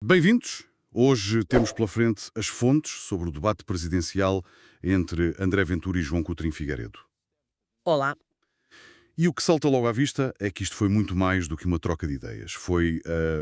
Bem-vindos! Hoje temos pela frente as fontes sobre o debate presidencial entre André Ventura e João Coutinho Figueiredo. Olá. E o que salta logo à vista é que isto foi muito mais do que uma troca de ideias. Foi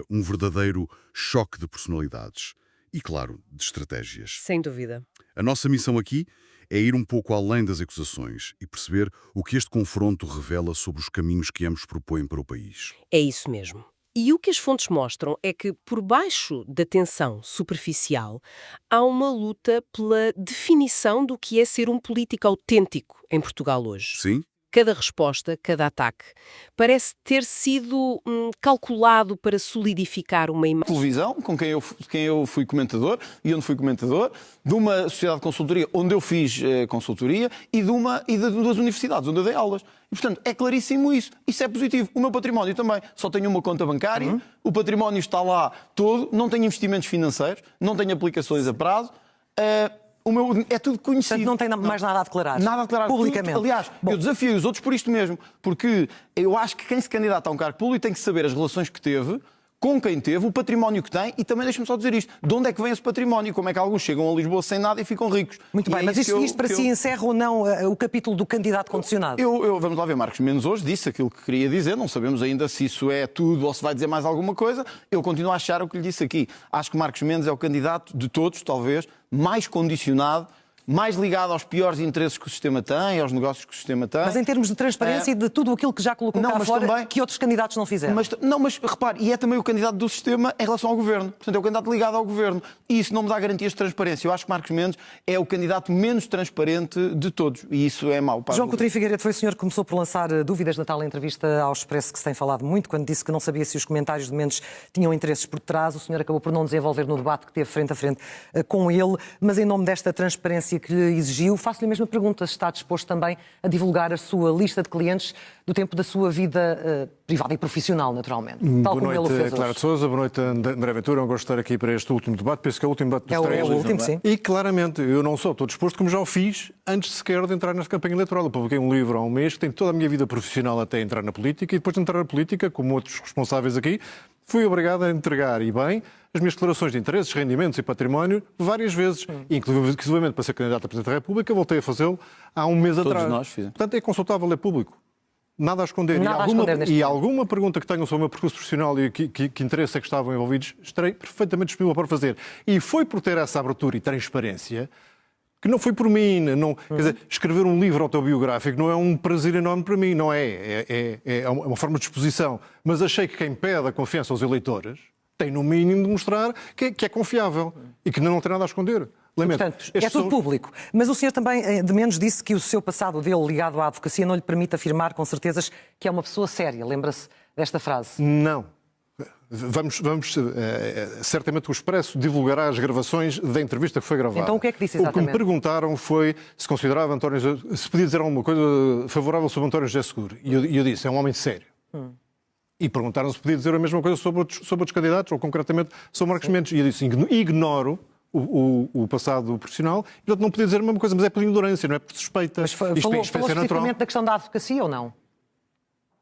um verdadeiro choque de personalidades e, claro, de estratégias. Sem dúvida. A nossa missão aqui é ir um pouco além das acusações e perceber o que este confronto revela sobre os caminhos que ambos propõem para o país. É isso mesmo. E o que as fontes mostram é que, por baixo da tensão superficial, há uma luta pela definição do que é ser um político autêntico em Portugal hoje. Sim? Cada resposta, cada ataque, parece ter sido calculado para solidificar uma imagem. Televisão, com quem eu fui comentador e onde fui comentador, de uma sociedade de consultoria onde eu fiz consultoria e de duas universidades onde eu dei aulas. E, portanto, é claríssimo isso. Isso é positivo. O meu património também. Só tenho uma conta bancária, o património está lá todo, não tenho investimentos financeiros, não tenho aplicações a prazo. É tudo conhecido. Portanto, não tem mais nada a declarar. Nada a declarar. Publicamente. Tudo. Aliás, eu desafiei os outros por isto mesmo. Porque eu acho que quem se candidata a um cargo público tem que saber as relações que teve, com quem teve, o património que tem e também, deixa-me só dizer isto, de onde é que vem esse património? Como é que alguns chegam a Lisboa sem nada e ficam ricos? Muito bem, mas isto para si encerra ou não o capítulo do candidato condicionado? Vamos lá ver, Marcos Mendes hoje disse aquilo que queria dizer, não sabemos ainda se isso é tudo ou se vai dizer mais alguma coisa. Eu continuo a achar o que lhe disse aqui. Acho que Marcos Mendes é o candidato de todos, talvez, mais condicionado, mais ligado aos piores interesses que o sistema tem, aos negócios que o sistema tem. Mas em termos de transparência e de tudo aquilo que já colocou cá fora, também, que outros candidatos não fizeram. Mas repare, e é também o candidato do sistema em relação ao governo. Portanto, é o candidato ligado ao governo. E isso não me dá garantias de transparência. Eu acho que Marcos Mendes é o candidato menos transparente de todos. E isso é mau. João Coutinho Figueiredo foi o senhor que começou por lançar dúvidas na tal entrevista ao Expresso que se tem falado muito, quando disse que não sabia se os comentários de Mendes tinham interesses por trás. O senhor acabou por não desenvolver no debate que teve frente a frente com ele, mas em nome desta transparência que lhe exigiu, faço-lhe a mesma pergunta, se está disposto também a divulgar a sua lista de clientes do tempo da sua vida privada e profissional, naturalmente. Tal como ele o fez Clara de Sousa, boa noite, André Ventura. Eu gosto de estar aqui para este último debate, penso que é o último debate dos três. É o último, sim. E claramente, eu não só estou disposto, como já o fiz, antes sequer de entrar nesta campanha eleitoral. Eu publiquei um livro há um mês que tem toda a minha vida profissional até entrar na política e depois de entrar na política, como outros responsáveis aqui, fui obrigado a entregar, e bem, as minhas declarações de interesses, rendimentos e património várias vezes, inclusive para ser candidato a Presidente da República, voltei a fazê-lo há um mês atrás. Todos nós fizemos. Portanto, é consultável, é público. Nada a esconder. E alguma pergunta que tenham sobre o meu percurso profissional e que interesse é que estavam envolvidos, estarei perfeitamente disponível para fazer. E foi por ter essa abertura e transparência que não foi por mim. Não, quer dizer, escrever um livro autobiográfico não é um prazer enorme para mim, não é. É uma forma de exposição. Mas achei que quem pede a confiança aos eleitores tem, no mínimo, de mostrar que é confiável e que não tem nada a esconder. Lamento. Portanto, é tudo público. Mas o senhor também, de menos, disse que o seu passado dele ligado à advocacia não lhe permite afirmar com certezas que é uma pessoa séria. Lembra-se desta frase? Não. Certamente o Expresso divulgará as gravações da entrevista que foi gravada. Então o que é que disse exatamente? O que me perguntaram foi se considerava se podia dizer alguma coisa favorável sobre António José Seguro. E eu disse, é um homem sério. E perguntaram se podia dizer a mesma coisa sobre outros candidatos, ou concretamente sobre Marcos Mendes. E eu disse, ignoro o passado profissional, e portanto não podia dizer a mesma coisa, mas é por ignorância, não é por suspeita. Mas falou especificamente da questão da advocacia ou não?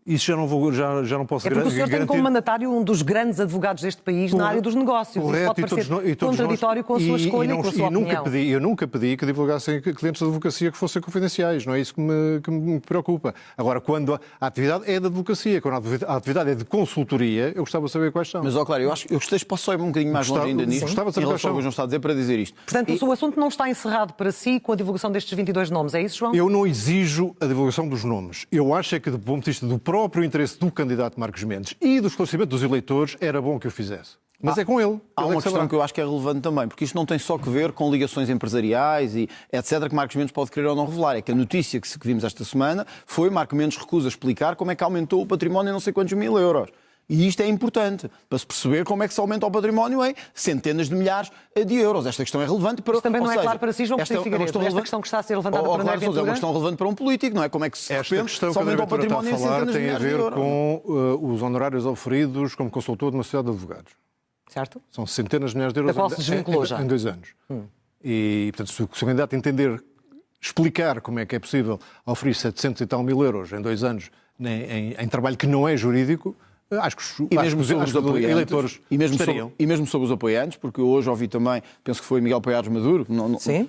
Isso já não posso garantir. É porque o senhor tem como mandatário um dos grandes advogados deste país na área dos negócios. Correto, isso pode parecer contraditório com a sua escolha e com a sua opinião. Eu nunca pedi que divulgassem clientes de advocacia que fossem confidenciais. Não é isso que me preocupa. Agora, quando a atividade é de advocacia, quando a atividade é de consultoria, eu gostava de saber quais são. Mas, claro, eu acho que eu posso ir um bocadinho mais longe ainda nisto. Gostava de saber quais são. Não está a dizer para dizer isto. Portanto, o assunto não está encerrado para si com a divulgação destes 22 nomes. É isso, João? Eu não exijo a divulgação dos nomes. Eu acho que, do ponto de vista do próprio interesse do candidato Marcos Mendes e do esclarecimento dos eleitores, era bom que eu fizesse. Mas é com ele. Há uma questão que eu acho que é relevante também, porque isto não tem só que ver com ligações empresariais e etc. que Marcos Mendes pode querer ou não revelar. É que a notícia que vimos esta semana foi Marcos Mendes recusa explicar como é que aumentou o património em não sei quantos mil euros. E isto é importante, para se perceber como é que se aumenta o património em centenas de milhares de euros. Esta questão é relevante para... Mas também não é claro para si, João Coutinho Figueiredo. Esta questão que está a ser levantada para André Ventura... É uma questão relevante para um político, não é? Como é que se aumenta o património em centenas de milhares de euros? Tem a ver com os honorários oferidos como consultor de uma sociedade de advogados. Certo. São centenas de milhares de euros da qual se desvinculou já. Em 2 anos. E, portanto, se o candidato entender, explicar como é que é possível oferecer 700 e tal mil euros em 2 anos em trabalho que não é jurídico, Acho que E mesmo sobre os apoiantes, eleitores e estariam. mesmo sobre os apoiantes, porque hoje ouvi também, penso que foi Miguel Poiares Maduro,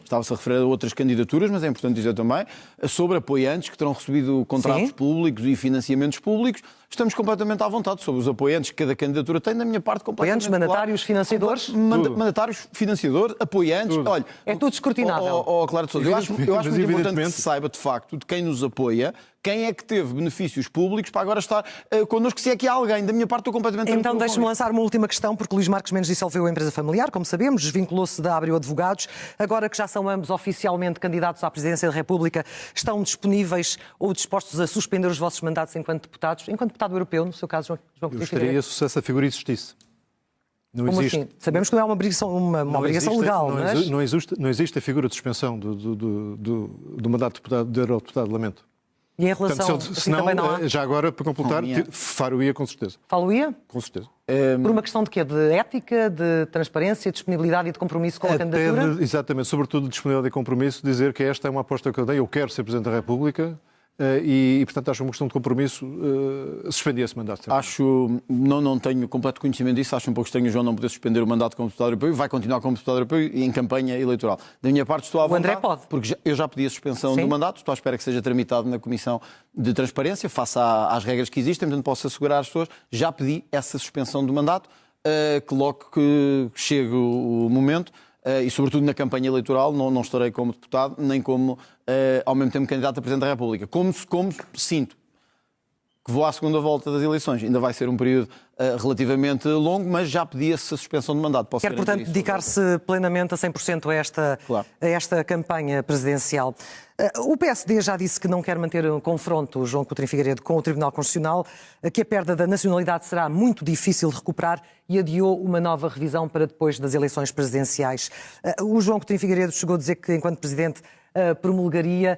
estava-se a referir a outras candidaturas, mas é importante dizer também, sobre apoiantes que terão recebido contratos públicos e financiamentos públicos. Estamos completamente à vontade sobre os apoiantes que cada candidatura tem, da minha parte, completamente. Apoiantes, mandatários, financiadores? Mandatários, financiadores, apoiantes. Tudo. Olha, é tudo escrutinável. Clara de Sousa, eu acho muito importante que se saiba, de facto, de quem nos apoia, quem é que teve benefícios públicos para agora estar connosco, se é que há alguém. Da minha parte, estou completamente... Então, deixe-me lançar uma última questão, porque Luís Marques Mendes dissolveu a empresa familiar, como sabemos, desvinculou-se da Abreu Advogados. Agora que já são ambos oficialmente candidatos à presidência da República, estão disponíveis ou dispostos a suspender os vossos mandatos enquanto deputados? Enquanto deputado europeu, no seu caso, João Eu Coutinho gostaria Figueiredo? se essa figura existisse. Não Como existe. assim? Sabemos que não é uma obrigação legal, mas... Não existe a figura de suspensão do mandato de eurodeputado, lamento. E em relação... Portanto, senão, também não há... já agora, para completar, faro-ia com certeza. Falo-ia? Com certeza. Por uma questão de quê? De ética, de transparência, de disponibilidade e de compromisso com a candidatura? Exatamente, sobretudo de disponibilidade e compromisso, dizer que esta é uma aposta que eu dei, eu quero ser Presidente da República, e, portanto, acho uma questão de compromisso suspender esse mandato. Não tenho completo conhecimento disso, acho um pouco estranho o João não poder suspender o mandato como deputado europeu, vai continuar como deputado europeu e em campanha eleitoral. Da minha parte estou à vontade, André pode. porque eu já pedi a suspensão do mandato, estou à espera que seja tramitado na Comissão de Transparência, face às regras que existem, portanto posso assegurar às pessoas, já pedi essa suspensão do mandato, que logo que chegue o momento, e sobretudo na campanha eleitoral, não estarei como deputado, nem como, ao mesmo tempo, candidato a Presidente da República. Como sinto que vou à segunda volta das eleições, ainda vai ser um período relativamente longo, mas já pedi essa suspensão de mandato. Quer, portanto, dedicar-se plenamente a 100% a esta campanha presidencial. O PSD já disse que não quer manter um confronto, João Coutinho Figueiredo, com o Tribunal Constitucional, que a perda da nacionalidade será muito difícil de recuperar e adiou uma nova revisão para depois das eleições presidenciais. O João Coutinho Figueiredo chegou a dizer que, enquanto Presidente, promulgaria.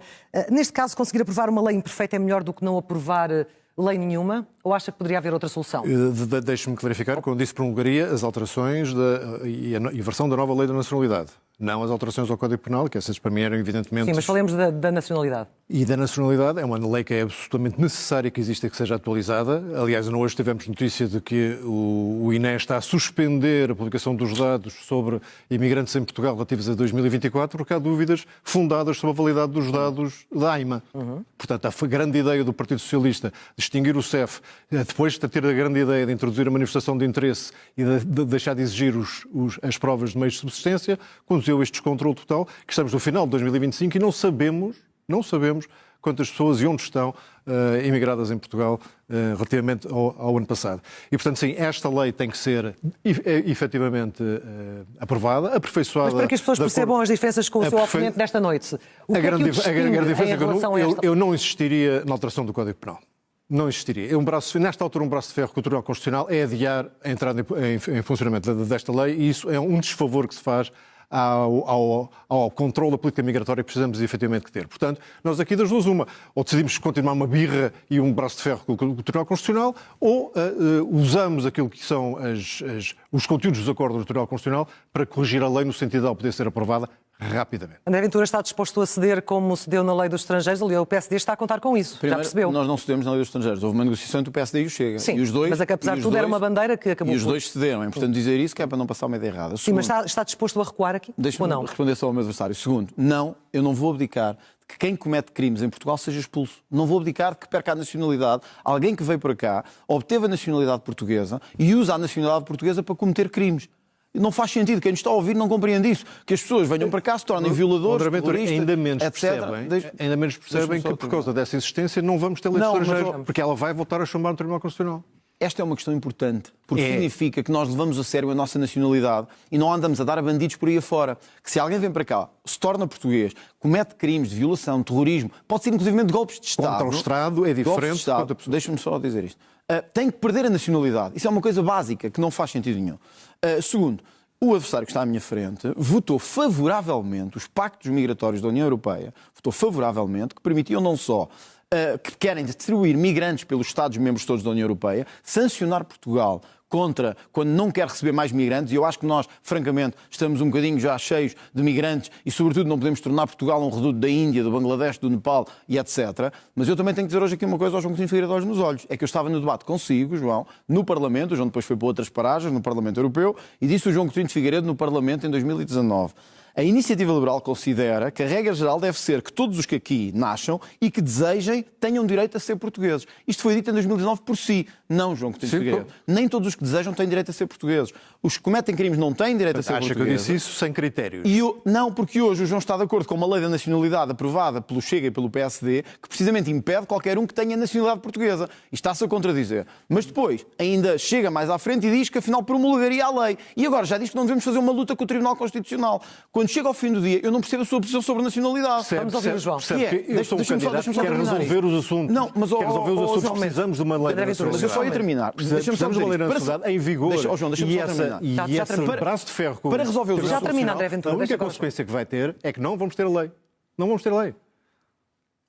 Neste caso, conseguir aprovar uma lei imperfeita é melhor do que não aprovar lei nenhuma? Ou acha que poderia haver outra solução? Deixe-me clarificar, quando disse promulgaria, as alterações e a versão da nova lei da nacionalidade. Não as alterações ao Código Penal, que essas para mim eram evidentemente... Sim, mas falemos da nacionalidade. E da nacionalidade é uma lei que é absolutamente necessária que exista e que seja atualizada. Aliás, hoje tivemos notícia de que o INE está a suspender a publicação dos dados sobre imigrantes em Portugal relativos a 2024 porque há dúvidas fundadas sobre a validade dos dados da AIMA. Portanto, a grande ideia do Partido Socialista de extinguir o CEF, depois de ter a grande ideia de introduzir a manifestação de interesse e de deixar de exigir as provas de meios de subsistência, conduziu a este descontrole total, que estamos no final de 2025 e não sabemos quantas pessoas e onde estão imigradas em Portugal relativamente ao ano passado. E, portanto, sim, esta lei tem que ser efetivamente aprovada, aperfeiçoada... Mas para que as pessoas percebam as diferenças com o seu oponente desta noite, o que é que o distingue em relação a esta... Eu não insistiria na alteração do Código Penal. Não existiria. Nesta altura, um braço de ferro que o Tribunal Constitucional é adiar a entrada em funcionamento desta lei e isso é um desfavor que se faz ao controle da política migratória que precisamos efetivamente de ter. Portanto, nós aqui das duas uma, ou decidimos continuar uma birra e um braço de ferro com o Tribunal Constitucional, ou usamos aquilo que são os conteúdos dos acordos do Tribunal Constitucional para corrigir a lei no sentido de ela poder ser aprovada rapidamente. André Ventura está disposto a ceder como cedeu na lei dos estrangeiros? Ali, o PSD está a contar com isso. Primeiro, já percebeu? Nós não cedemos na lei dos estrangeiros. Houve uma negociação entre o PSD e o Chega. Sim, e os dois, mas apesar de tudo era uma bandeira que acabou... E os dois cederam. É importante dizer isso, que é para não passar uma ideia errada. Sim, mas está disposto a recuar aqui? Deixa-me responder só ao meu adversário. Segundo, eu não vou abdicar de que quem comete crimes em Portugal seja expulso. Não vou abdicar de que perca a nacionalidade. Alguém que veio para cá, obteve a nacionalidade portuguesa e usa a nacionalidade portuguesa para cometer crimes. Não faz sentido. Quem nos está a ouvir não compreende isso. Que as pessoas venham para cá, se tornem violadores, terroristas, ainda menos etc. percebem que por causa dessa existência não vamos ter leis estrangeiras, porque ela vai voltar a chamar no Tribunal Constitucional. Esta é uma questão importante, porque significa que nós levamos a sério a nossa nacionalidade e não andamos a dar a bandidos por aí afora. Que se alguém vem para cá, se torna português, comete crimes de violação, terrorismo, pode ser inclusive de golpes de Estado. Contra o Estado é diferente. Deixa-me só dizer isto. Tem que perder a nacionalidade. Isso é uma coisa básica, que não faz sentido nenhum. Segundo, o adversário que está à minha frente votou favoravelmente os pactos migratórios da União Europeia, votou favoravelmente, que permitiam não só que querem distribuir migrantes pelos Estados-membros todos da União Europeia, sancionar Portugal contra quando não quer receber mais migrantes, e eu acho que nós, francamente, estamos um bocadinho já cheios de migrantes e, sobretudo, não podemos tornar Portugal um reduto da Índia, do Bangladesh, do Nepal e etc. Mas eu também tenho que dizer hoje aqui uma coisa ao João Coutinho Figueiredo olhos nos olhos. É que eu estava no debate consigo, João, no Parlamento, o João depois foi para outras paragens, no Parlamento Europeu, e disse o João Coutinho Figueiredo no Parlamento em 2019. A Iniciativa Liberal considera que a regra geral deve ser que todos os que aqui nasçam e que desejem tenham direito a ser portugueses. Isto foi dito em 2019 por si. Não, João Coutinho Figueiredo. Nem todos os que desejam têm direito a ser portugueses. Os que cometem crimes não têm direito a ser portugueses. Acha que eu disse isso sem critérios? Não, porque hoje o João está de acordo com uma lei da nacionalidade aprovada pelo Chega e pelo PSD que precisamente impede qualquer um que tenha nacionalidade portuguesa. E está-se a contradizer. Mas depois ainda chega mais à frente e diz que afinal promulgaria a lei. E agora já diz que não devemos fazer uma luta com o Tribunal Constitucional. Quando chega ao fim do dia, eu não percebo a sua posição sobre a nacionalidade. Vamos ouvir o João. Eu sou um candidato que quer resolver os assuntos. Não, mas quer resolver os assuntos. Precisamos de uma lei da nacionalidade. Mas eu só ia terminar. Precisamos de uma lei da nacionalidade em vigor. E esse braço de ferro para resolver os já termina, André Ventura. A única consequência que vai ter é que não vamos ter lei. Não vamos ter lei.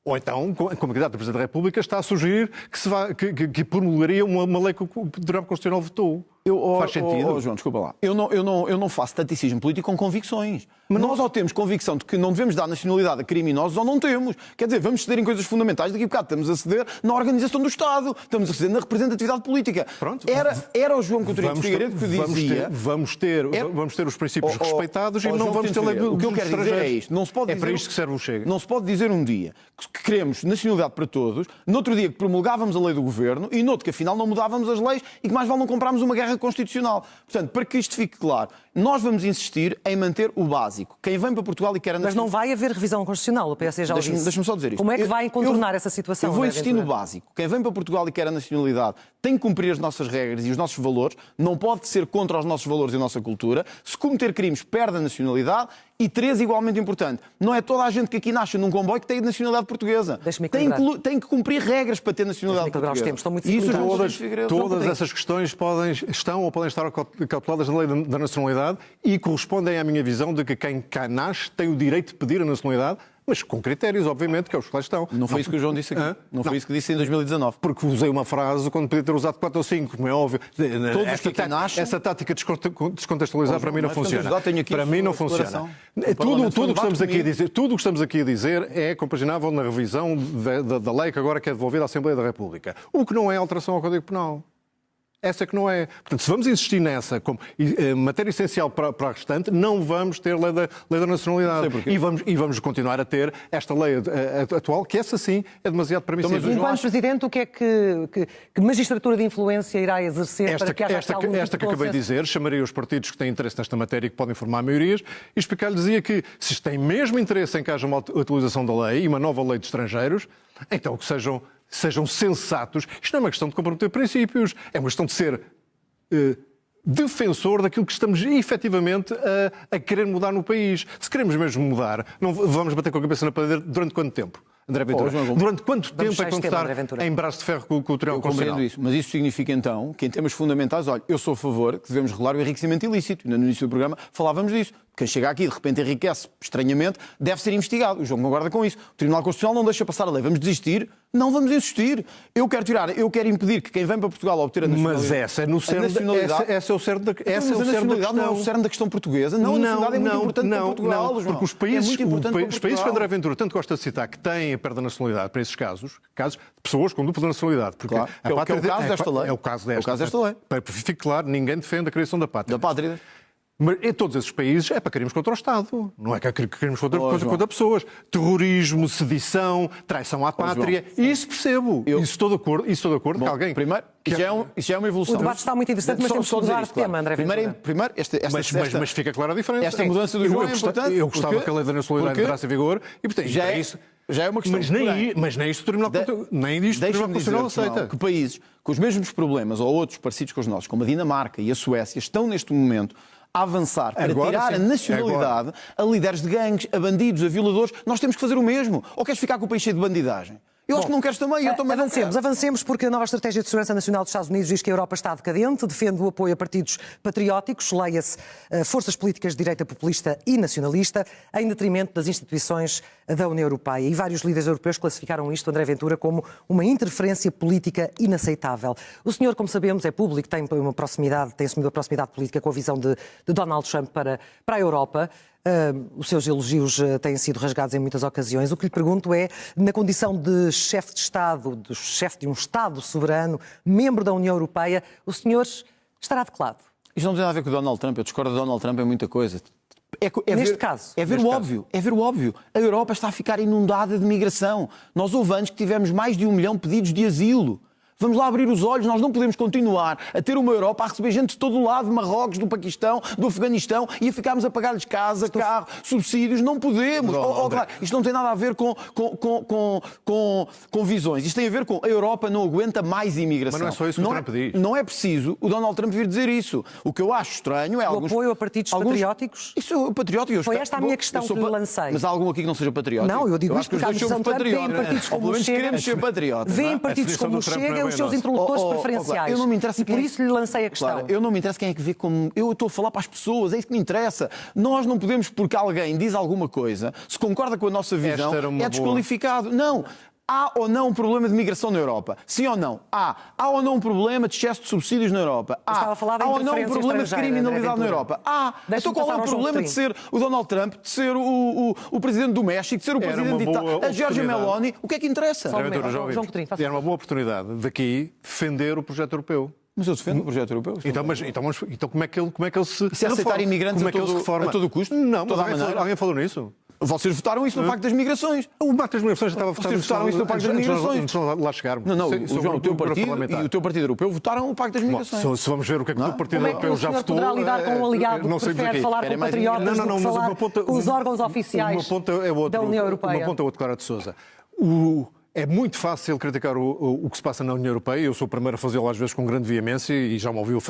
Ou então, como candidato a Presidente da República, está a sugerir que promulgaria uma lei que o Tribunal Constitucional votou. Faz sentido? João, desculpa lá. Eu não faço taticismo político com convicções. Mas nós ou temos convicção de que não devemos dar nacionalidade a criminosos ou não temos. Quer dizer, vamos ceder em coisas fundamentais. Daqui a bocado estamos a ceder na organização do Estado. Estamos a ceder na representatividade política. Pronto. Era o João Coutinho Figueiredo que dizia... Vamos ter os princípios respeitados e não vamos ter lei dos estrangeiros. O que eu quero dizer é isto. Não se pode dizer, para isto que serve o Chega. Não se pode dizer um dia que queremos nacionalidade para todos, no outro dia que promulgávamos a lei do Governo e no outro que afinal não mudávamos as leis e que mais vale não comprarmos uma guerra constitucional. Portanto, para que isto fique claro, nós vamos insistir em manter o básico. Quem vem para Portugal e quer a Mas não vai haver revisão constitucional, o PSD já o disse. Deixa-me só dizer isto. Como é que vai contornar essa situação? Eu vou insistir no básico. Quem vem para Portugal e quer a nacionalidade tem que cumprir as nossas regras e os nossos valores, não pode ser contra os nossos valores e a nossa cultura. Se cometer crimes, perde a nacionalidade. E 3, igualmente importante, não é toda a gente que aqui nasce num comboio que tem nacionalidade portuguesa. Tem que cumprir regras para ter nacionalidade portuguesa. Estão muito todas essas questões podem estar calculadas na lei da nacionalidade e correspondem à minha visão de que quem cá nasce tem o direito de pedir a nacionalidade, mas com critérios, obviamente, que é os que lá estão. Não foi isso que o João disse aqui. Não foi isso que disse em 2019. Porque usei uma frase quando podia ter usado 4 ou 5, como é óbvio. Essa tática de descontextualizar para mim não funciona. Para mim não funciona. Tudo o que estamos aqui a dizer é compaginável na revisão da lei que agora quer devolver à Assembleia da República. O que não é alteração ao Código Penal. Essa que não é. Portanto, se vamos insistir nessa como matéria essencial para a restante, não vamos ter lei da nacionalidade. E vamos continuar a ter esta lei atual, que essa sim é demasiado permissiva. Enquanto Presidente, o que é que magistratura de influência irá exercer para que haja esta que acabei de dizer, chamaria os partidos que têm interesse nesta matéria e que podem formar maiorias e explicar-lhes que se têm mesmo interesse em que haja uma atualização da lei e uma nova lei de estrangeiros, então que sejam sensatos. Isto não é uma questão de comprometer princípios, é uma questão de ser defensor daquilo que estamos efetivamente a querer mudar no país. Se queremos mesmo mudar, não vamos bater com a cabeça na parede durante quanto tempo? André Ventura. Durante quanto tempo é que vamos estar em braço de ferro com o Tribunal Constitucional? Isso, mas isso significa então que em termos fundamentais, olha, eu sou a favor que devemos regular o enriquecimento ilícito. No início do programa falávamos disso. Quem chega aqui e de repente enriquece estranhamente deve ser investigado. O João concorda com isso. O Tribunal Constitucional não deixa passar a lei. Vamos desistir? Não vamos insistir. Eu quero impedir que quem vem para Portugal obter a nacionalidade... Mas essa é no cerne esse é o cerne da questão. Mas a nacionalidade não é o cerne da questão portuguesa. Não, a nacionalidade é muito importante para Portugal, João. Porque os países que André Ventura tanto gosta de citar que têm a perda da nacionalidade para esses casos de pessoas com dupla nacionalidade. Porque claro, é o caso desta lei. É o caso desta lei. Para que fique claro, ninguém defende a criação da pátria. Da pátria. Mas em todos esses países é para querirmos contra o Estado. Não é que queremos contra pessoas. Terrorismo, sedição, traição à pátria. Isso percebo. Isso estou de acordo Bom, que alguém... Primeiro, isso já é uma evolução. O debate está muito interessante, mas temos que mudar de tema, André Ventura. Primeiro, mas fica clara a diferença. Esta mudança do João é importante. Eu gostava que a lei da nacionalidade entrasse em vigor e, portanto, já é uma questão. Mas nem isto o Tribunal Constitucional aceita. Que países com os mesmos problemas ou outros parecidos com os nossos, como a Dinamarca e a Suécia, estão neste momento a avançar para tirar a nacionalidade a líderes de gangues, a bandidos, a violadores. Nós temos que fazer o mesmo. Ou queres ficar com o país cheio de bandidagem? Eu acho que não queres também, eu também não quero. Avancemos, porque a nova Estratégia de Segurança Nacional dos Estados Unidos diz que a Europa está decadente, defende o apoio a partidos patrióticos, leia-se forças políticas de direita populista e nacionalista, em detrimento das instituições da União Europeia. E vários líderes europeus classificaram isto, André Ventura, como uma interferência política inaceitável. O senhor, como sabemos, é público, tem assumido a proximidade política com a visão de Donald Trump para a Europa. Os seus elogios têm sido rasgados em muitas ocasiões. O que lhe pergunto é, na condição de chefe de Estado, de chefe de um Estado soberano, membro da União Europeia, o senhor estará de que lado? Isto não tem nada a ver com o Donald Trump. Eu discordo de Donald Trump em muita coisa. Neste caso. É ver o óbvio. É ver o óbvio. A Europa está a ficar inundada de migração. Nós houve anos que tivemos mais de 1 milhão de pedidos de asilo. Vamos lá abrir os olhos, nós não podemos continuar a ter uma Europa a receber gente de todo o lado, de Marrocos, do Paquistão, do Afeganistão, e a ficarmos a pagar-lhes casa, carro, subsídios. Não podemos. Claro, isto não tem nada a ver com visões. Isto tem a ver com a Europa não aguenta mais imigração. Mas não é só isso que o Trump diz. Não é preciso o Donald Trump vir dizer isso. O que eu acho estranho é o apoio a partidos patrióticos? Isso é patriótico. Foi esta a minha questão que lhe lancei. Mas há algum aqui que não seja patriótico? Não, eu digo isto porque a somos patrióticos. Vêem partidos como o Chega. Queremos ser patriotas. Vêem partidos como o Chega os seus interlocutores preferenciais. Eu não me interessa por isso lhe lancei a questão. Claro, eu não me interessa quem é que vê como... Eu estou a falar para as pessoas, é isso que me interessa. Nós não podemos, porque alguém diz alguma coisa, se concorda com a nossa visão, é desqualificado. Não. Há ou não um problema de migração na Europa? Sim ou não? Há ou não um problema de excesso de subsídios na Europa? Há ou não um problema de criminalidade na Europa? Então qual é o problema de ser o Donald Trump, de ser o presidente do México, de ser o presidente de Itália, a Giorgia Meloni? O que é que interessa? Era uma boa oportunidade daqui defender o projeto europeu. Mas eu defendo o projeto europeu. Então como é que ele se... Se aceitar imigrantes a todo o custo? Não, mas alguém falou nisso? Vocês votaram isso no Pacto das Migrações. O Pacto das Migrações já estava votado. Vocês votaram isso no Pacto das Migrações. Antes de lá chegarmos. Não, o teu partido e o teu partido europeu votaram o Pacto das Migrações. Se vamos ver o que é que o teu partido europeu já votou... Como é que o senhor poderá lidar com um aliado que prefere falar com patriotas do que falar com os órgãos oficiais da União Europeia? Uma ponta é outro, Clara de Sousa. É muito fácil criticar o que se passa na União Europeia. Eu sou o primeiro a fazê-lo às vezes com grande veemência e já me ouviu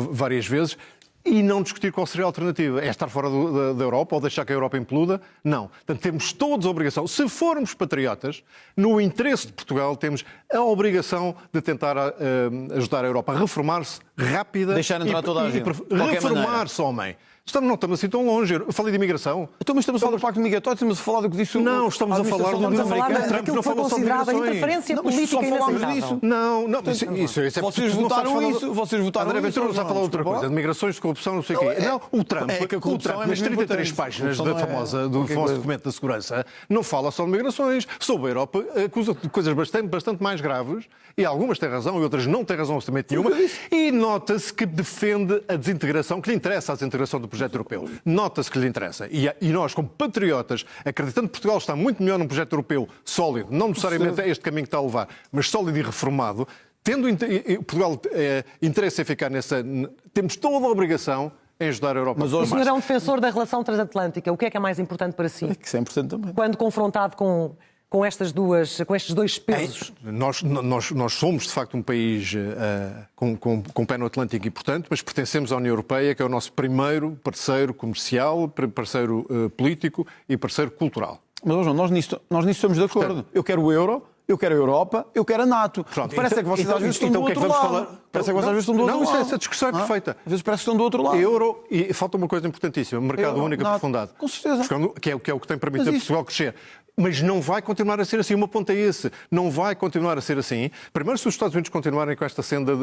várias vezes. E não discutir qual seria a alternativa. É estar fora da Europa ou deixar que a Europa imploda? Não. Portanto, temos todos a obrigação. Se formos patriotas, no interesse de Portugal, temos a obrigação de tentar ajudar a Europa a reformar-se rápida. Deixar entrar toda a gente. Reformar-se, homem. Não estamos assim tão longe. Eu falei de imigração. Então, mas estamos a falar do Pacto Migratório, estamos a falar do que disse o... Não, estamos a falar do americano. Trump não falou sobre migrações. Interferência política inaceitável. Não, isso é... Vocês votaram isso. Vocês votaram isso. André Ventura está a falar outra coisa. De migrações, de corrupção, não sei o quê. Não, o Trump, nas 33 páginas do famoso documento da segurança, não fala só de migrações. Sobre a Europa, acusa de coisas bastante mais graves, e algumas têm razão e outras não têm razão absolutamente nenhuma, e nota-se que defende a desintegração, que lhe interessa a desintegração do projeto europeu. Nota-se que lhe interessa. E nós, como patriotas, acreditando que Portugal está muito melhor num projeto europeu sólido, não necessariamente é este caminho que está a levar, mas sólido e reformado, tendo Portugal interesse em ficar nessa... Temos toda a obrigação em ajudar a Europa. Mas o senhor é um defensor da relação transatlântica. O que é mais importante para si? É que 100% também. Quando confrontado com estes dois pesos? Nós somos, de facto, um país com pé no Atlântico importante, mas pertencemos à União Europeia, que é o nosso primeiro parceiro comercial, parceiro político e parceiro cultural. Mas, João, nós nisso estamos de acordo. Eu quero o euro, eu quero a Europa, eu quero a NATO. Pronto, parece que vocês às vezes estão do outro lado. Parece que vocês às vezes estão do outro lado. Não, essa discussão é perfeita. Às vezes parece que estão do outro lado. Euro, e falta uma coisa importantíssima, mercado único aprofundado. Com certeza. Que é o que tem permitido a Portugal crescer. Mas não vai continuar a ser assim. Uma ponta é esse. Não vai continuar a ser assim. Primeiro, se os Estados Unidos continuarem com esta senda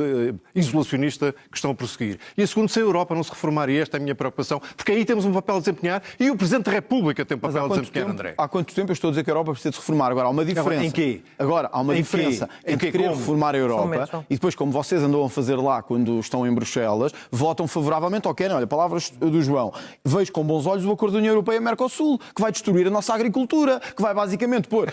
isolacionista que estão a prosseguir. E a segunda, se a Europa não se reformar, e esta é a minha preocupação, porque aí temos um papel a desempenhar e o Presidente da República tem um papel a desempenhar, André. Há quanto tempo eu estou a dizer que a Europa precisa de se reformar? Agora, há uma diferença. Em quê? Agora, há uma diferença entre querer reformar a Europa e depois, como vocês andam a fazer lá quando estão em Bruxelas, votam favoravelmente, olha, palavras do João, vejo com bons olhos o acordo da União Europeia-Mercosul, que vai destruir a nossa agricultura, que vai basicamente pôr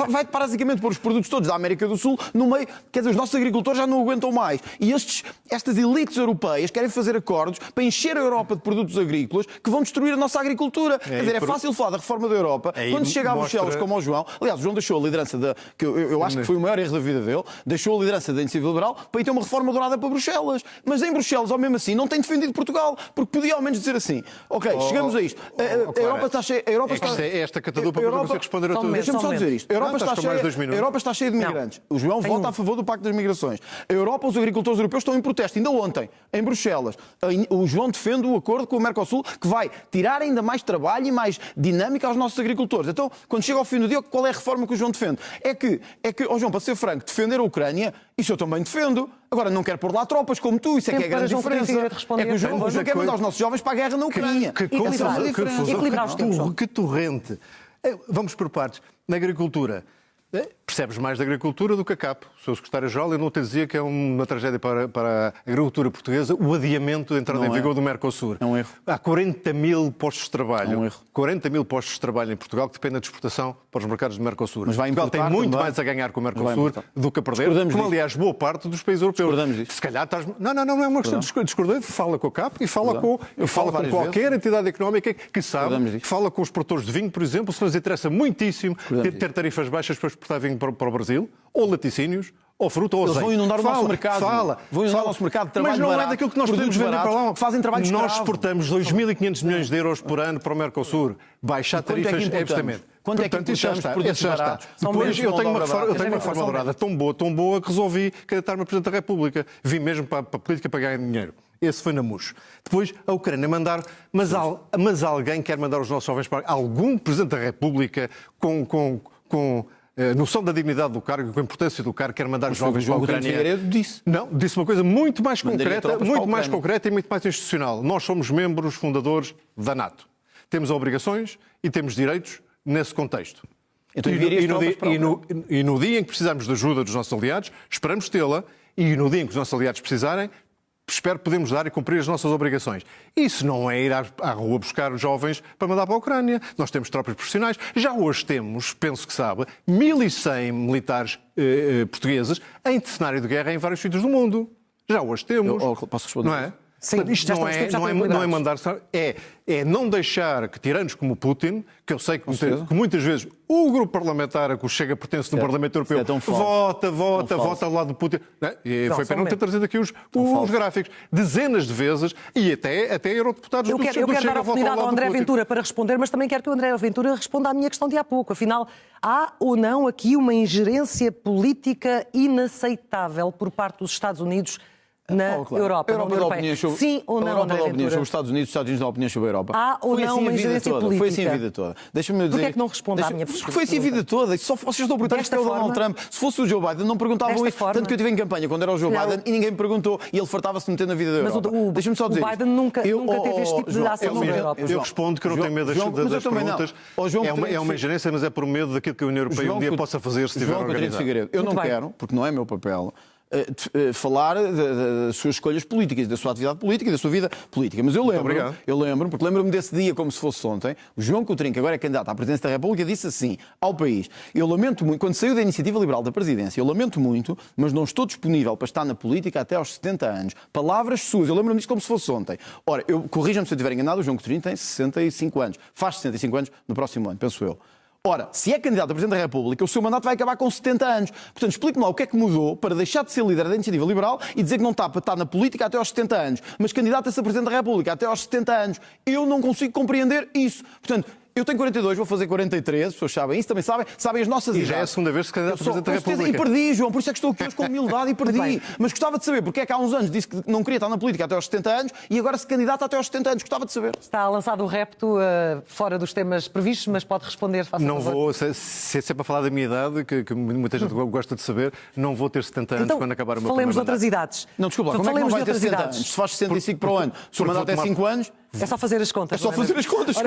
vai basicamente pôr os produtos todos da América do Sul no meio, quer dizer, os nossos agricultores já não aguentam mais. E estas elites europeias querem fazer acordos para encher a Europa de produtos agrícolas que vão destruir a nossa agricultura. Quer dizer, é fácil falar da reforma da Europa quando se chega a Bruxelas como ao João. Aliás, o João deixou a liderança que eu acho que foi o maior erro da vida dele, deixou a liderança da Iniciativa Liberal para ir ter uma reforma dourada para Bruxelas. Mas em Bruxelas, ao mesmo assim, não tem defendido Portugal, porque podia ao menos dizer assim, ok, chegamos a isto. A Europa está cheia... Esta catadupa você responder a tudo. Deixa-me só dizer isto. A Europa está cheia de migrantes. O João vota a favor do Pacto das Migrações. A Europa, os agricultores europeus estão em protesto. Ainda ontem, em Bruxelas, o João defende o acordo com o Mercosul que vai tirar ainda mais trabalho e mais dinâmica aos nossos agricultores. Então, quando chega ao fim do dia, qual é a reforma que o João defende? É que, João, para ser franco, defender a Ucrânia, isso eu também defendo. Agora, não quero pôr lá tropas como tu, isso é que é a grande diferença. É que o João quer mandar os nossos jovens para a guerra na Ucrânia. Que torrente. Vamos por partes. Na agricultura, percebes mais da agricultura do que a CAP. O Sr. Secretário-Geral, eu não te dizia que é uma tragédia para a agricultura portuguesa o adiamento da entrada em vigor do Mercosul. É um erro. Há 40 mil postos de trabalho. É um erro. 40 mil postos de trabalho em Portugal que dependem de exportação para os mercados do Mercosul. Mas vai Portugal tem muito também. mais a ganhar com o Mercosul do que a perder, como aliás boa parte dos países europeus. Se calhar estás... Não é uma questão de discordar. Fala com a CAP e fala com qualquer entidade económica que sabe, fala com os produtores de vinho, por exemplo, se lhes interessa muitíssimo ter tarifas baixas para exportar vinho para o Brasil, ou laticínios, ou fruta, ou azeite. Eles vão inundar o nosso mercado. Vão inundar o nosso mercado de trabalho. Mas não é daquilo que nós podemos vender para lá. Fazem trabalho escravo. Nós exportamos 2.500 milhões de euros por ano para o Mercosul. Baixar tarifas é justamente. Quanto é que importamos de produtos baratos? Depois eu tenho uma reforma dourada tão boa que resolvi candidatar-me a Presidente da República. Vim mesmo para a política para ganhar dinheiro. Esse foi na MUS. Depois a Ucrânia mandar... Mas alguém quer mandar os nossos jovens para... Algum Presidente da República com noção da dignidade do cargo, com a importância do cargo, quer mandar os jovens para a Ucrânia. Disse uma coisa muito mais concreta e muito mais institucional. Nós somos membros fundadores da NATO. Temos obrigações e temos direitos nesse contexto. Então, e no dia em que precisarmos de ajuda dos nossos aliados, esperamos tê-la, e no dia em que os nossos aliados precisarem, espero que podemos dar e cumprir as nossas obrigações. Isso não é ir à rua buscar jovens para mandar para a Ucrânia. Nós temos tropas profissionais. Já hoje temos, penso que sabe, 1.100 militares portugueses em cenário de guerra em vários sítios do mundo. Já hoje temos. Posso responder? Não é? Sim, portanto, isto não é mandar... É não deixar que tiranos como Putin, que eu sei que muitas vezes o grupo parlamentar a que o Chega pertence no Parlamento Europeu vota ao lado do Putin. E foi para não ter trazido aqui os gráficos. Dezenas de vezes e até eurodeputados do Chega. Eu quero dar a oportunidade ao André Ventura para responder, mas também quero que o André Ventura responda à minha questão de há pouco. Afinal, há ou não aqui uma ingerência política inaceitável por parte dos Estados Unidos na Europa, na União Europeia? Sim ou não, André Ventura? Sobre os Estados Unidos dão opiniões sobre a Europa. Há ou não uma ingerência política? Foi assim a vida toda. Deixa-me dizer... Porquê é que não responde à minha pergunta? Foi assim a vida toda. Só vocês estão a perguntar isto é o Donald Trump. Se fosse o Joe Biden, não perguntavam isso. Tanto que eu estive em campanha quando era o Joe Biden e ninguém me perguntou e ele fartava-se de meter na vida da Europa. Deixa-me só dizer o Biden nunca teve este tipo de ação sobre a Europa. Eu respondo que eu não tenho medo das perguntas. É uma ingerência, mas é por medo daquilo que a União Europeia um dia possa fazer se estiver organizado. Eu não quero, porque não é meu papel, falar das suas escolhas políticas, da sua atividade política e da sua vida política. Mas eu lembro-me desse dia como se fosse ontem. O João Coutinho, que agora é candidato à presidência da República, disse assim ao país: eu lamento muito, quando saiu da Iniciativa Liberal da presidência, eu lamento muito, mas não estou disponível para estar na política até aos 70 anos. Palavras suas, eu lembro-me disto como se fosse ontem. Ora, corrija-me se eu estiver enganado, o João Coutinho tem 65 anos. Faz 65 anos no próximo ano, penso eu. Ora, se é candidato a Presidente da República, o seu mandato vai acabar com 70 anos. Portanto, explique-me lá o que é que mudou para deixar de ser líder da Iniciativa Liberal e dizer que não está para estar na política até aos 70 anos, mas candidato a Presidente da República até aos 70 anos. Eu não consigo compreender isso. Portanto, eu tenho 42, vou fazer 43, as pessoas sabem isso, também sabem as nossas idades. E já é a segunda vez que se candidata a Presidente da República. E perdi, João, por isso é que estou aqui hoje com humildade e perdi. Mas gostava de saber porque é que há uns anos disse que não queria estar na política até aos 70 anos e agora se candidata até aos 70 anos. Gostava de saber. Está lançado o repto fora dos temas previstos, mas pode responder. Não vou, se é para falar da minha idade, que muita gente gosta de saber, não vou ter 70 anos quando acabar o meu falemos de outras idades. Não, desculpa, como é que não vai ter 70 anos? Se faz 65 para o ano, se o mandato é 5 anos... É só fazer as contas. É só fazer as contas.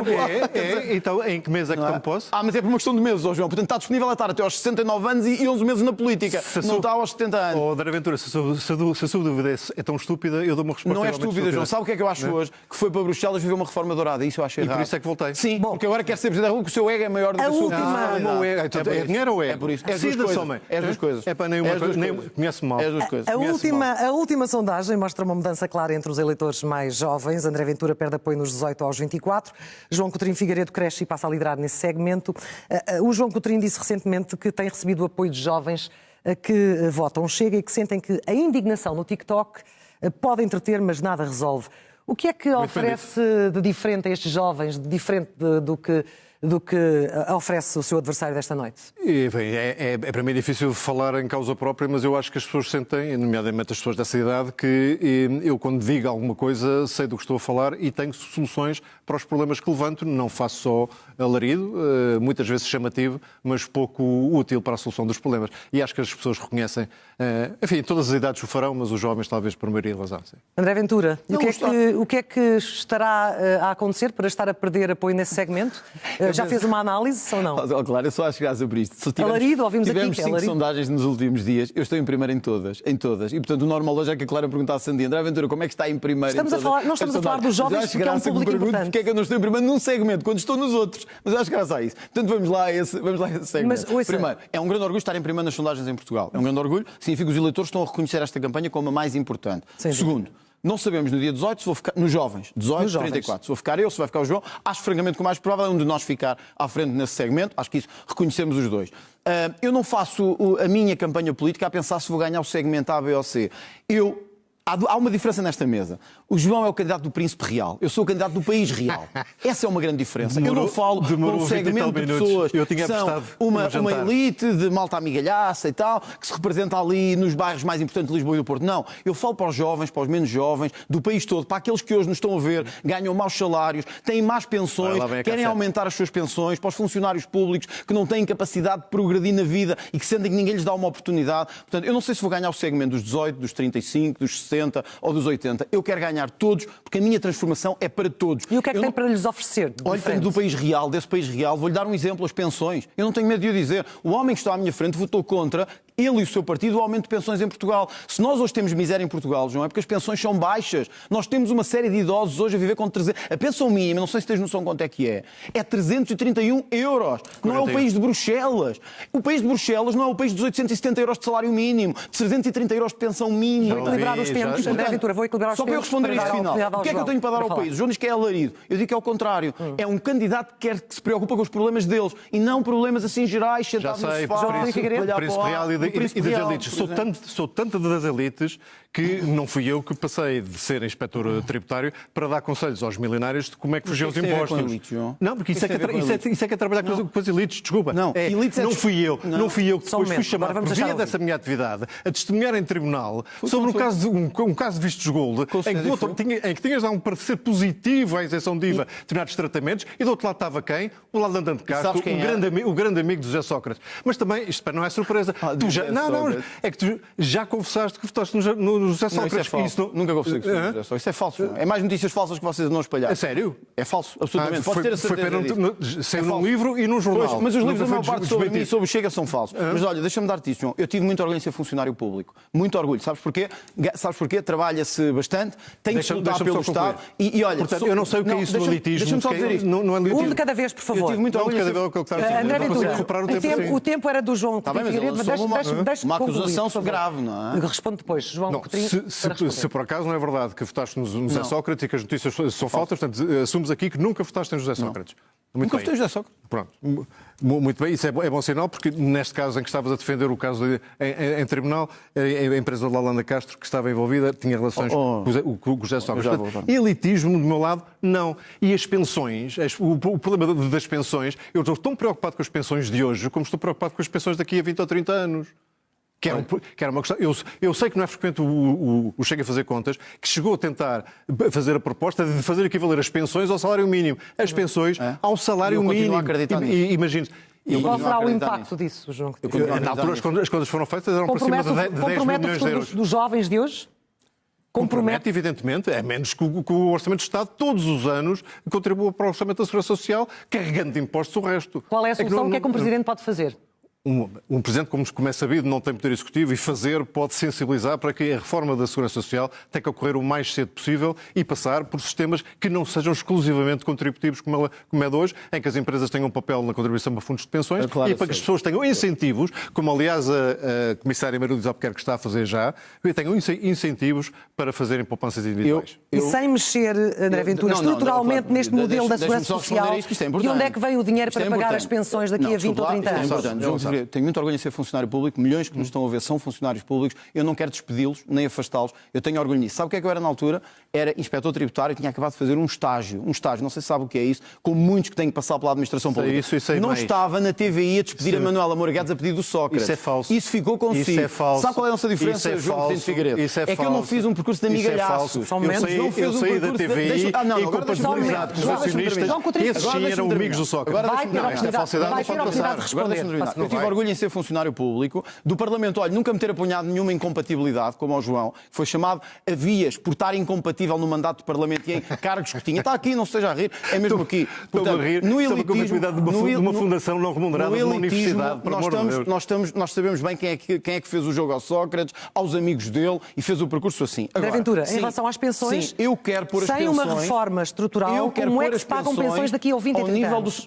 Então, em que mês é que não posso? Mas é por uma questão de meses, João. Portanto, está disponível a estar até aos 69 anos e 11 meses na política. Não está aos 70 anos. André Ventura, se a sua dúvida é tão estúpida, eu dou uma resposta. Não é estúpida, João. Sabe o que é que eu acho hoje? Que foi para Bruxelas viver uma reforma dourada. Isso eu acho errado. E por isso é que voltei. Sim, porque agora quer ser Presidente da República, o seu ego é maior do que a sua personalidade. É dinheiro ou é? É por isso. É as duas coisas. É para nenhuma. Conhece-me mal. É as duas coisas. A última sondagem mostra uma mudança clara entre os eleitores mais jovens. André Ventura perde apoio nos 18 aos 24. João Coutinho Figueiredo cresce e passa a liderar nesse segmento. O João Coutinho disse recentemente que tem recebido o apoio de jovens que votam Chega e que sentem que a indignação no TikTok pode entreter, mas nada resolve. O que é que oferece de diferente a estes jovens, de diferente do que do que oferece o seu adversário desta noite? E, bem, é para mim difícil falar em causa própria, mas eu acho que as pessoas sentem, nomeadamente as pessoas dessa idade, que eu, quando digo alguma coisa, sei do que estou a falar e tenho soluções para os problemas que levanto. Não faço só alarido, muitas vezes chamativo, mas pouco útil para a solução dos problemas. E acho que as pessoas reconhecem, enfim, todas as idades o farão, mas os jovens talvez por maioria razão. Sim. André Ventura, o que é que estará a acontecer para estar a perder apoio nesse segmento? Já fez uma análise ou não? Claro, eu só acho graça por isto. Alarido, ouvimos aqui tivemos que é 5 alarido. sondagens nos últimos dias, eu estou em primeiro em todas. E, portanto, o normal hoje é que a Clara perguntasse a Sandy, André Ventura, como é que está em primeiro Nós em estamos a falar dos jovens porque é um público importante. Porque é que eu não estou em primeiro num segmento, quando estou nos outros? Mas eu acho graça a isso. Portanto, vamos lá a esse segmento. Mas, primeiro, é um grande orgulho estar em primeiro nas sondagens em Portugal. É um grande orgulho, significa que os eleitores estão a reconhecer esta campanha como a mais importante. Segundo, não sabemos no dia 18 se vou ficar nos jovens, 18, 34, se vou ficar eu, se vai ficar o João. Acho francamente que o mais provável é um de nós ficar à frente nesse segmento. Acho que isso reconhecemos os dois. Eu não faço a minha campanha política a pensar se vou ganhar o segmento A, B ou C. Há uma diferença nesta mesa. O João é o candidato do Príncipe Real. Eu sou o candidato do País Real. Essa é uma grande diferença. Eu não falo de um segmento de pessoas que são uma elite de malta amigalhaça e tal, que se representa ali nos bairros mais importantes de Lisboa e do Porto. Não. Eu falo para os jovens, para os menos jovens, do país todo, para aqueles que hoje nos estão a ver, ganham maus salários, têm más pensões, querem aumentar as suas pensões, para os funcionários públicos que não têm capacidade de progredir na vida e que sentem que ninguém lhes dá uma oportunidade. Portanto, eu não sei se vou ganhar o segmento dos 18, dos 35, dos 60 ou dos 80. Eu quero ganhar todos, porque a minha transformação é para todos. E o que é que tem para lhes oferecer? Olha, tenho do País Real, desse País Real, vou-lhe dar um exemplo, as pensões. Eu não tenho medo de o dizer. O homem que está à minha frente votou contra, ele e o seu partido, o aumento de pensões em Portugal. Se nós hoje temos miséria em Portugal, João, é porque as pensões são baixas. Nós temos uma série de idosos hoje a viver com 300... A pensão mínima, não sei se tens noção quanto é que é 331 euros. Não é o país de Bruxelas. O país de Bruxelas não é o país dos 870 euros de salário mínimo, de 330 euros de pensão mínima. Vou equilibrar os tempos, André Ventura, vou equilibrar os tempos. Só para eu responder a este final. O que é que eu tenho para dar ao país? O João diz que é alarido. Eu digo que é ao contrário. É um candidato que se preocupa com os problemas deles e não problemas assim gerais, sentados no sofá. Príncipe Real e das elites. Sou tanto das elites que não fui eu que passei de ser inspector tributário para dar conselhos aos milionários de como é que fugiam os impostos. Não, porque isso é que é trabalhar com as elites, desculpa. Não fui eu que depois fui chamado por via dessa minha atividade a testemunhar em tribunal sobre um caso de vistos gold em que tinhas de dar um parecer positivo à isenção de IVA de determinados tratamentos e do outro lado estava quem? O lado de Andante Castro, o grande amigo de José Sócrates. Mas também, isto não é surpresa. É que tu já confessaste que votaste no José Sócrates. Não, isso é falso. Nunca confessei que José Sócrates. Isso é falso. É mais notícias falsas que vocês não espalharam. É sério? É falso, absolutamente. Pode ter a certeza disso. Saiu num livro e num jornal. Pois, mas os livros da maior parte sobre mim e sobre o Chega são falsos. Mas olha, deixa-me dar-te isto, João. Eu tive muito orgulho em ser funcionário público. Muito orgulho. Sabes porquê? Trabalha-se bastante, tem que lutar pelo Estado. E olha, portanto, eu não sei o que é isso do elitismo. Deixa-me só dizer isto. Um de cada vez, por favor. Eu tive muito orgulho. André Ventura, o tempo era do João Coutinho Figueiredo, mas uma acusação grave, não é? Responde depois, João Coutinho. Se por acaso não é verdade que votaste no José Sócrates e que as notícias são falsas, portanto, assumes aqui que nunca votaste em José Sócrates. Nunca votei em José Sócrates. Pronto. Muito bem, isso é bom sinal, porque neste caso em que estavas a defender o caso em tribunal, a empresa de Lalanda Castro, que estava envolvida, tinha relações com o José Sócrates. Elitismo, do meu lado, não. E as pensões, o problema das pensões, eu estou tão preocupado com as pensões de hoje como estou preocupado com as pensões daqui a 20 ou 30 anos. Que era uma questão. Eu sei que não é frequente o Chega a fazer contas, que chegou a tentar fazer a proposta de fazer equivaler as pensões ao salário mínimo. As pensões ao salário mínimo. Imagine. Qual será o impacto disso, João? Na altura, as contas foram feitas, eram para cima de 10 milhões de euros. Dos jovens de hoje? Compromete, evidentemente, é menos que o Orçamento de Estado, todos os anos, contribua para o Orçamento da Segurança Social, carregando de impostos o resto. Qual é a solução? O que é que um Presidente pode fazer? Um Presidente, como é sabido, não tem poder executivo e pode sensibilizar para que a reforma da Segurança Social tenha que ocorrer o mais cedo possível e passar por sistemas que não sejam exclusivamente contributivos, como é de hoje, em que as empresas tenham um papel na contribuição para fundos de pensões e para que as pessoas tenham incentivos, como aliás a Comissária Mariluz Albuquerque está a fazer já, tenham incentivos para fazerem poupanças individuais. E sem mexer, André Ventura, estruturalmente neste modelo da Segurança Social, de onde é que vem o dinheiro para pagar as pensões daqui a 20 ou 30 anos? tenho muito orgulho em ser funcionário público, milhões que nos estão a ver são funcionários públicos, eu não quero despedi-los, nem afastá-los, eu tenho orgulho nisso. Sabe o que é que eu era na altura? Era inspetor tributário e tinha acabado de fazer um estágio, não sei se sabe o que é isso, como muitos que têm que passar pela administração pública. Não estava na TVI a despedir a Manuela Moura Guedes a pedido do Sócrates. Isso é falso. Isso ficou consigo. Isso é falso. Sabe qual é a nossa diferença, João Presidente Figueiredo? É que eu não fiz um percurso de amigalhaço. Eu saí da TVI e compatibilizado com os acionistas, esses sim eram amigos do Sócrates. Esta falsidade não pode passar. Eu tive orgulho em ser funcionário público, do Parlamento, olha, nunca me ter apanhado nenhuma incompatibilidade, como ao João, foi chamado a vias por estar incompatível no mandato do Parlamento e em cargos que tinha. Está aqui, não se esteja a rir, é mesmo aqui. Portanto, a rir, no elitismo, de uma fundação não remunerada de uma universidade, por amor de Deus. Nós sabemos bem quem é que fez o jogo ao Sócrates, aos amigos dele e fez o percurso assim. André Ventura, em relação às pensões, sim, eu quero pôr as sem pensões, uma reforma estrutural, como é que se pagam pensões daqui a 20 e 30 anos?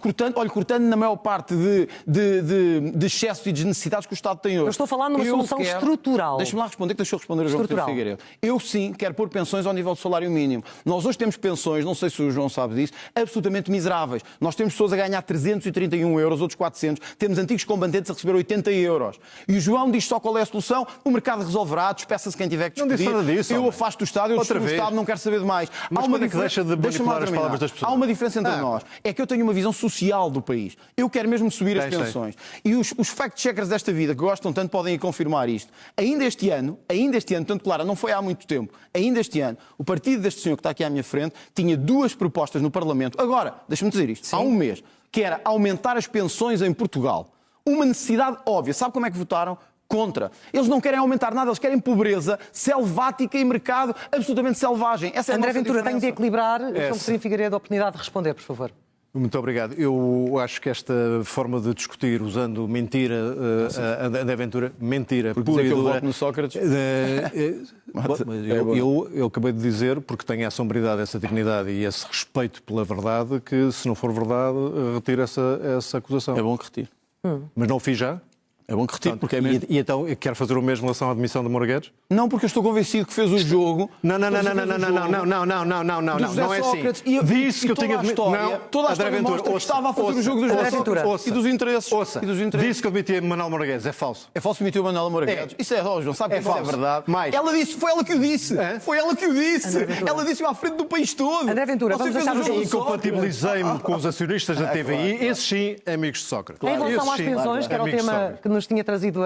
Cortando na maior parte de excesso e desnecessidades que o Estado tem hoje. Eu estou a falar numa solução estrutural. Deixa-me lá responder, que deixa eu responder a João Pedro Figueiredo. Eu sim quero pôr pensões ao nível do salário mínimo. Nós hoje temos pensões, não sei se o João sabe disso, absolutamente miseráveis. Nós temos pessoas a ganhar 331 euros, outros 400. Temos antigos combatentes a receber 80 euros. E o João diz só qual é a solução. O mercado resolverá, despeça-se quem tiver que despedir. Não disse nada disso. Eu afasto do Estado, eu destruo o Estado, não quero saber de mais. Mas quando é que deixa de manipular as palavras das pessoas? Há uma diferença entre nós. É que eu tenho uma visão social do país. Eu quero mesmo subir as pensões. E os fact-checkers desta vida, que gostam tanto, podem confirmar isto. Ainda este ano, portanto, claro, não foi há muito tempo, ainda este ano, o partido deste senhor que está aqui à minha frente tinha 2 propostas no Parlamento. Agora, deixa-me dizer isto, há um mês, que era aumentar as pensões em Portugal. Uma necessidade óbvia. Sabe como é que votaram? Contra. Eles não querem aumentar nada, eles querem pobreza selvática e mercado absolutamente selvagem. Essa é a André Ventura, tenho de equilibrar. João Coutinho Figueiredo, a oportunidade de responder, por favor. Muito obrigado. Eu acho que esta forma de discutir usando mentira, André Ventura, mentira pura e dura... eu voto no Sócrates... eu acabei de dizer, porque tenho essa hombridade, essa dignidade e esse respeito pela verdade, que se não for verdade, retiro essa acusação. É bom que retire. Mas não o fiz já? É bom que retire, porque é mesmo... E então, quer fazer o mesmo em relação à admissão de Moura Guedes? Não, porque eu estou convencido que fez o jogo... Não é assim. Disse que eu tinha... Toda a história mostra que estava a fazer o jogo dos José Sócrates e dos interesses. Disse que eu admitia Manuel Moura Guedes, é falso. É falso admitir o Manuel Moura Guedes? Isso é, João, sabe que isso é verdade? Ela disse, foi ela que o disse. Foi ela que o disse. Ela disse-o à frente do país todo. André Ventura, vamos deixar o jogo. Incompatibilizei-me com os acionistas da TVI, esses sim, amigos de Sócrates. Em relação às pensões, que era o tema que nos tinha trazido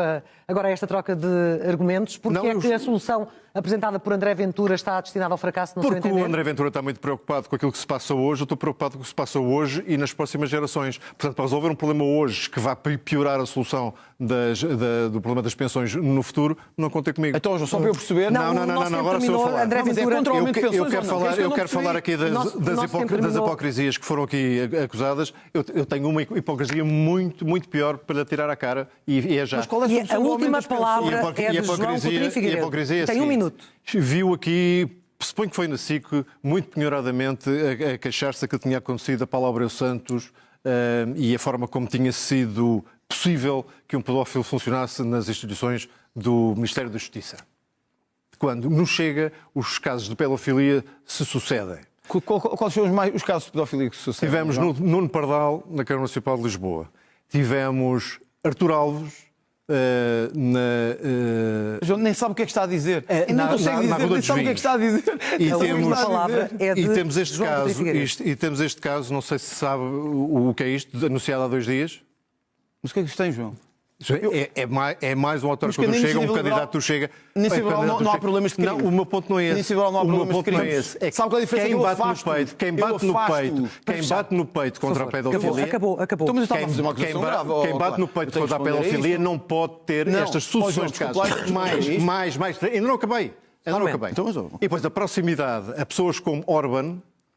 agora esta troca de argumentos, porque é que a solução apresentada por André Ventura está destinada ao fracasso, no seu entender? Porque o André Ventura está muito preocupado com aquilo que se passa hoje, eu estou preocupado com o que se passa hoje e nas próximas gerações. Portanto, para resolver um problema hoje que vai piorar a solução do problema das pensões no futuro, não contem comigo. Então, João, só para eu perceber... Não, agora sou eu a falar. André Ventura, eu quero falar aqui das hipocrisias que foram aqui acusadas. Eu tenho uma hipocrisia muito, muito pior para lhe tirar à cara e é já. Mas qual é a última palavra é de João Coutinho Figueiredo. Tem um minuto. Viu aqui, suponho que foi na SIC, muito penhoradamente a queixar-se que tinha acontecido a Paulo Abreu Santos e a forma como tinha sido possível que um pedófilo funcionasse nas instituições do Ministério da Justiça. Quando nos chega, os casos de pedofilia se sucedem. Quais são os casos de pedofilia que se sucedem? Tivemos Nuno Pardal, na Câmara Municipal de Lisboa. Tivemos Artur Alves, João nem sabe o que é que está a dizer. Nem consegue dizer, nem sabe o que é que está a dizer. E temos este caso, não sei se sabe o que é isto, anunciado há 2 dias. Mas o que é que isto tem, João? É mais um autor que quando chega, um candidato que chega... Nem não há problemas de crime. Não, o meu ponto não é esse. Não há problemas de crime. Sabe qual é a diferença? Quem bate no peito contra a pedofilia... Acabou. Então, mas eu estava a fazer uma acusação grave. Quem bate no peito contra a pedofilia não pode ter estas soluções de casos. Mais. Ainda não acabei. E depois a proximidade a pessoas como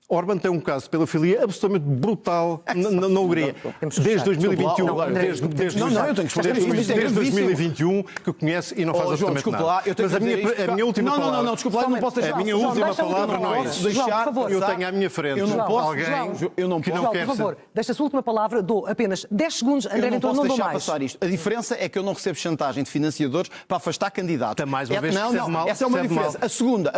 Orbán tem um caso de pedofilia absolutamente brutal na Hungria. Desde 2021, desde 2021 que o conhece e não faz absolutamente nada. Mas a minha última palavra... Não, desculpa lá, não posso deixar. A minha última palavra não é isso. Eu tenho à minha frente alguém que não quer... Por favor, deixa a sua última palavra, dou apenas 10 segundos, André Ventura, não dou mais. Passar isto. A diferença é que eu não recebo chantagem de financiadores para afastar candidatos. Mais uma vez percebe mal. Essa é uma diferença. A segunda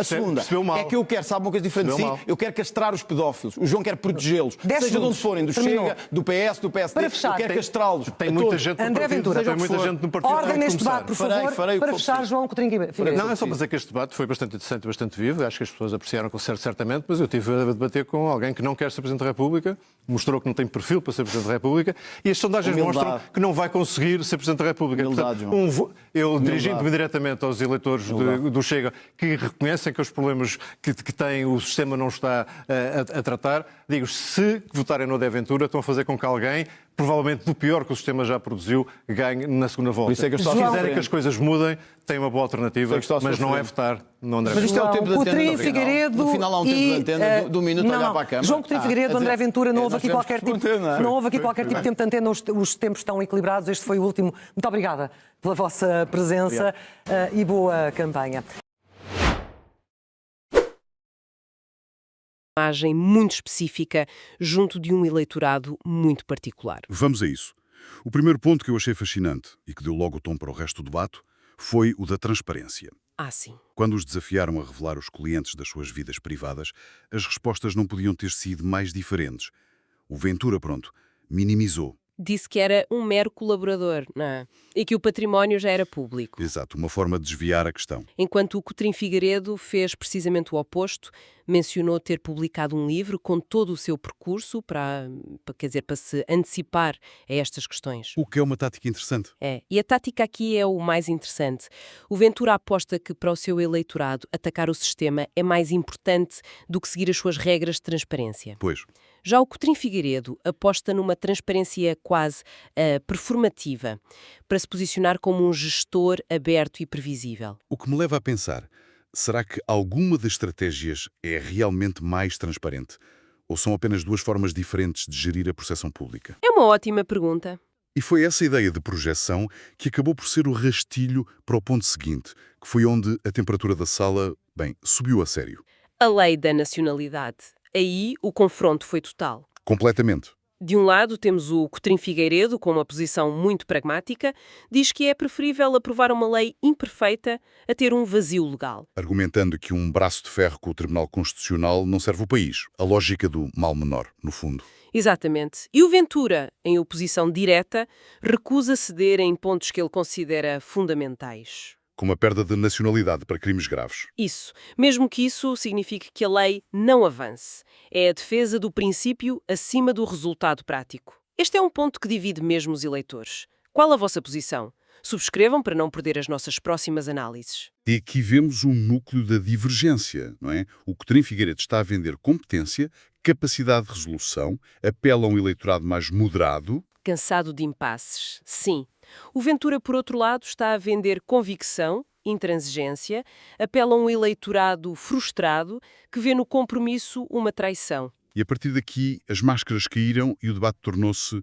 é que eu quero, sabe uma coisa diferente de si? Eu quero castrar os pedófilos. O João quer protegê-los. 10 Seja de onde segundos. forem, do Terminou. Chega, do PS, do PSD. Para fechar, eu quero castrá-los. Tem a muita todos. gente no André partido, Ventura, tem muita gente no partido. Ordem Tem que neste começar. debate, por favor, Farei o que para for fechar, preciso. João Coutinho Figueiredo. Não, é só para dizer que este debate foi bastante interessante e bastante vivo. Acho que as pessoas apreciaram com certamente, mas eu tive a debater com alguém que não quer ser Presidente da República, mostrou que não tem perfil para ser Presidente da República, e as sondagens Humildade. mostram que não vai conseguir ser Presidente da República. Humildade, eu, dirigindo-me diretamente aos eleitores do Chega, que reconhecem que os problemas que têm o sistema não está a tratar, digo, se votarem no André Ventura, estão a fazer com que alguém, provavelmente do pior que o sistema já produziu, ganhe na segunda volta. Por isso é que eu estou Se à quiserem frente. que as coisas mudem, tem uma boa alternativa, Sei que estou à sua mas não é frente. votar no André Mas Ventura. isto é o tempo de antena Coutinho no final. Figueiredo No final há um tempo de antena, do minuto a olhar para a câmara. João Coutinho Figueiredo, André Ventura, não houve aqui qualquer tipo, não houve aqui qualquer tipo de tempo de antena, os tempos estão equilibrados, este foi o último. Muito obrigada pela vossa presença e boa campanha. Imagem muito específica junto de um eleitorado muito particular. Vamos a isso. O primeiro ponto que eu achei fascinante e que deu logo o tom para o resto do debate foi o da transparência. Ah, sim. Quando os desafiaram a revelar os clientes das suas vidas privadas, as respostas não podiam ter sido mais diferentes. O Ventura, pronto, minimizou. Disse que era um mero colaborador, não é? E que o património já era público. Exato, uma forma de desviar a questão. Enquanto o Coutinho Figueiredo fez precisamente o oposto, mencionou ter publicado um livro com todo o seu percurso para se antecipar a estas questões. O que é uma tática interessante. É, e a tática aqui é o mais interessante. O Ventura aposta que para o seu eleitorado atacar o sistema é mais importante do que seguir as suas regras de transparência. Pois, Já o Coutinho Figueiredo aposta numa transparência quase performativa, para se posicionar como um gestor aberto e previsível. o que me leva a pensar, será que alguma das estratégias é realmente mais transparente? Ou são apenas duas formas diferentes de gerir a percepção pública? É uma ótima pergunta. E foi essa ideia de projeção que acabou por ser o rastilho para o ponto seguinte, que foi onde a temperatura da sala, subiu a sério. A lei da nacionalidade. Aí o confronto foi total. Completamente. De um lado, temos o Coutinho Figueiredo, com uma posição muito pragmática, diz que é preferível aprovar uma lei imperfeita a ter um vazio legal. Argumentando que um braço de ferro com o Tribunal Constitucional não serve o país. A lógica do mal menor, no fundo. Exatamente. E o Ventura, em oposição direta, recusa ceder em pontos que ele considera fundamentais. Com uma perda de nacionalidade para crimes graves. Isso, mesmo que isso signifique que a lei não avance. É a defesa do princípio acima do resultado prático. Este é um ponto que divide mesmo os eleitores. Qual a vossa posição? Subscrevam para não perder as nossas próximas análises. E aqui vemos um núcleo da divergência, não é? O Coutinho Figueiredo está a vender competência, capacidade de resolução, apela a um eleitorado mais moderado. Cansado de impasses, sim. O Ventura, por outro lado, está a vender convicção, intransigência, apela a um eleitorado frustrado que vê no compromisso uma traição. E a partir daqui as máscaras caíram e o debate tornou-se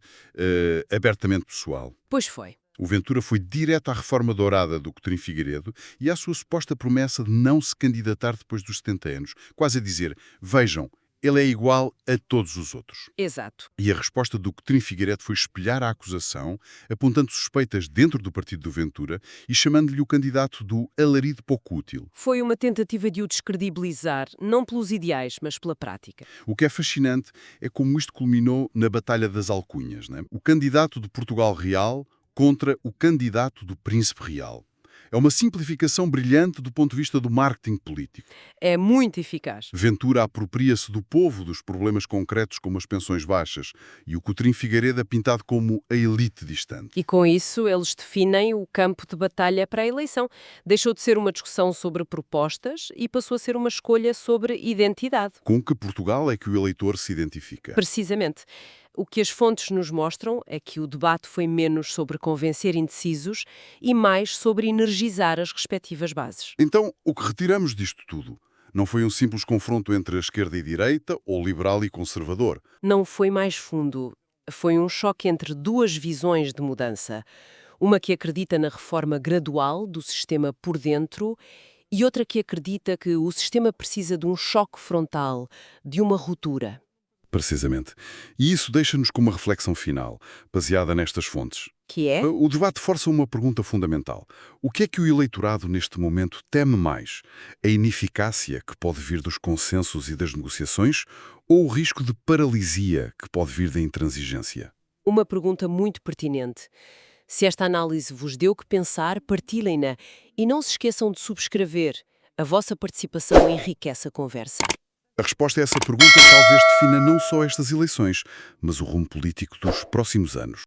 abertamente pessoal. Pois foi. O Ventura foi direto à reforma dourada do Coutinho Figueiredo e à sua suposta promessa de não se candidatar depois dos 70 anos. Quase a dizer, vejam, ele é igual a todos os outros. Exato. E a resposta do Coutinho Figueiredo foi espelhar a acusação, apontando suspeitas dentro do partido do Ventura e chamando-lhe o candidato do alarido pouco útil. Foi uma tentativa de o descredibilizar, não pelos ideais, mas pela prática. O que é fascinante é como isto culminou na Batalha das Alcunhas, né? O candidato de Portugal Real contra o candidato do Príncipe Real. É uma simplificação brilhante do ponto de vista do marketing político. É muito eficaz. Ventura apropria-se do povo dos problemas concretos como as pensões baixas e o Coutinho Figueiredo é pintado como a elite distante. E com isso eles definem o campo de batalha para a eleição. Deixou de ser uma discussão sobre propostas e passou a ser uma escolha sobre identidade. Com que Portugal é que o eleitor se identifica? Precisamente. O que as fontes nos mostram é que o debate foi menos sobre convencer indecisos e mais sobre energizar as respectivas bases. Então, o que retiramos disto tudo? Não foi um simples confronto entre a esquerda e direita ou liberal e conservador. Não foi mais fundo. Foi um choque entre duas visões de mudança. Uma que acredita na reforma gradual do sistema por dentro e outra que acredita que o sistema precisa de um choque frontal, de uma ruptura. Precisamente. E isso deixa-nos com uma reflexão final, baseada nestas fontes. Que é? O debate força uma pergunta fundamental. O que é que o eleitorado neste momento teme mais? A ineficácia que pode vir dos consensos e das negociações ou o risco de paralisia que pode vir da intransigência? Uma pergunta muito pertinente. Se esta análise vos deu que pensar, partilhem-na e não se esqueçam de subscrever. A vossa participação enriquece a conversa. A resposta a essa pergunta talvez defina não só estas eleições, mas o rumo político dos próximos anos.